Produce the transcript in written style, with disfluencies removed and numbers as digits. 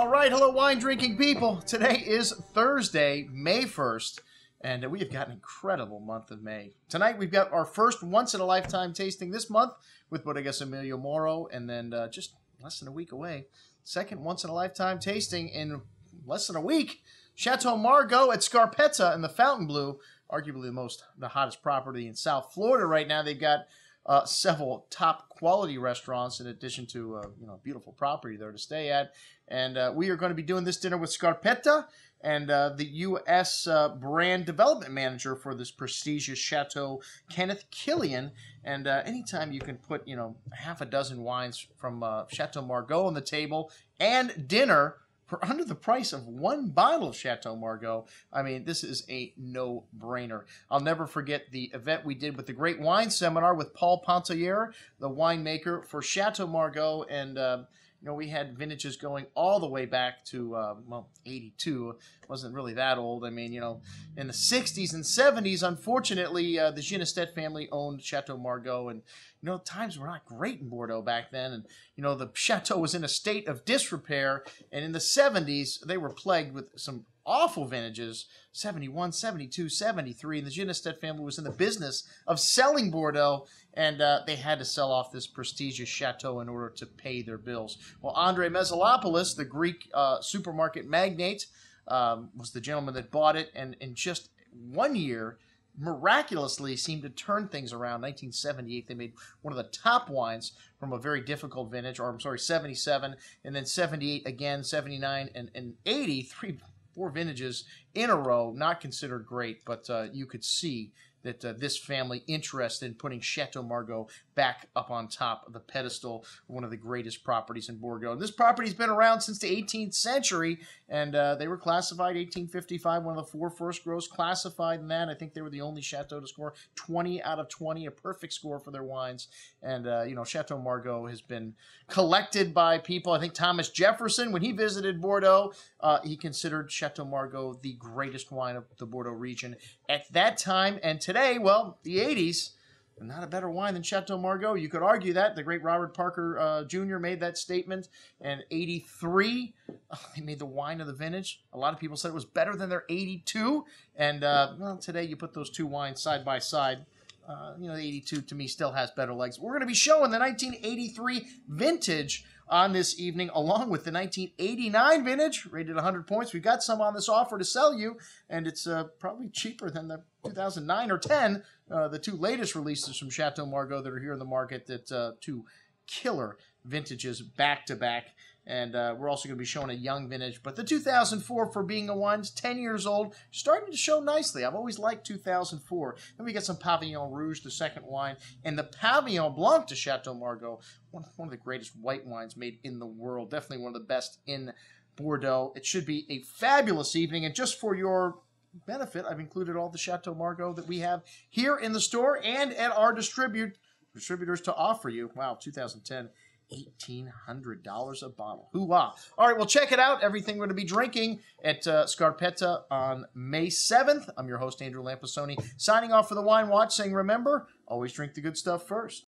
All right, hello wine drinking people. Today is Thursday, May 1st, and we have got an incredible month of May. Tonight we've got our first once-in-a-lifetime tasting this month with Bodegas Emilio Moro, and then just less than a week away, second once-in-a-lifetime tasting in less than a week, Chateau Margaux at Scarpetta in the Fontainebleau, arguably the hottest property in South Florida right now. They've got several top quality restaurants in addition to a beautiful property there to stay at. And we are going to be doing this dinner with Scarpetta and the U.S. brand development manager for this prestigious chateau, Kenneth Killion. And anytime you can put, half a dozen wines from Chateau Margaux on the table and dinner for under the price of one bottle of Chateau Margaux, I mean, this is a no-brainer. I'll never forget the event we did with the Great Wine Seminar with Paul Pontellier, the winemaker for Chateau Margaux, and we had vintages going all the way back to, 82. It wasn't really that old. I mean, in the 60s and 70s, unfortunately, the Ginestette family owned Chateau Margaux, and, times were not great in Bordeaux back then, and, the chateau was in a state of disrepair, and in the 70s, they were plagued with some awful vintages, 71, 72, 73, and the Ginestette family was in the business of selling Bordeaux, and they had to sell off this prestigious chateau in order to pay their bills. Well, Andre Mesalopoulos, the Greek supermarket magnate, was the gentleman that bought it, and in just 1 year, miraculously seemed to turn things around. 1978, they made one of the top wines from a very difficult vintage, 77, and then 78 again, 79, and 80, four vintages in a row, not considered great, but you could see that this family interested in putting Chateau Margaux back up on top of the pedestal, one of the greatest properties in Bordeaux. And this property's been around since the 18th century, and they were classified 1855, one of the four first grows classified in that. I think they were the only chateau to score 20 out of 20, a perfect score for their wines. And, Chateau Margaux has been collected by people. I think Thomas Jefferson, when he visited Bordeaux, he considered Chateau Margaux the greatest wine of the Bordeaux region at that time. And today, well, the 80s, not a better wine than Chateau Margaux. You could argue that. The great Robert Parker Jr. made that statement. And 83, they made the wine of the vintage. A lot of people said it was better than their 82. And, today you put those two wines side by side. The 82 to me still has better legs. We're going to be showing the 1983 vintage on this evening, along with the 1989 vintage, rated 100 points. We've got some on this offer to sell you, and it's probably cheaper than the 2009 or 10, the two latest releases from Chateau Margaux that are here in the market, that two killer vintages back-to-back. And we're also going to be showing a young vintage. But the 2004, for being a wine, is 10 years old, starting to show nicely. I've always liked 2004. Then we get some Pavillon Rouge, the second wine, and the Pavillon Blanc de Chateau Margaux, one of the greatest white wines made in the world. Definitely one of the best in Bordeaux. It should be a fabulous evening. And just for your benefit, I've included all the Chateau Margaux that we have here in the store and at our distributors to offer you. Wow, 2010. $1,800 a bottle. Hoo-ah. All right, well, check it out. Everything we're going to be drinking at Scarpetta on May 7th. I'm your host, Andrew Lamposoni, signing off for the Wine Watch, saying, remember, always drink the good stuff first.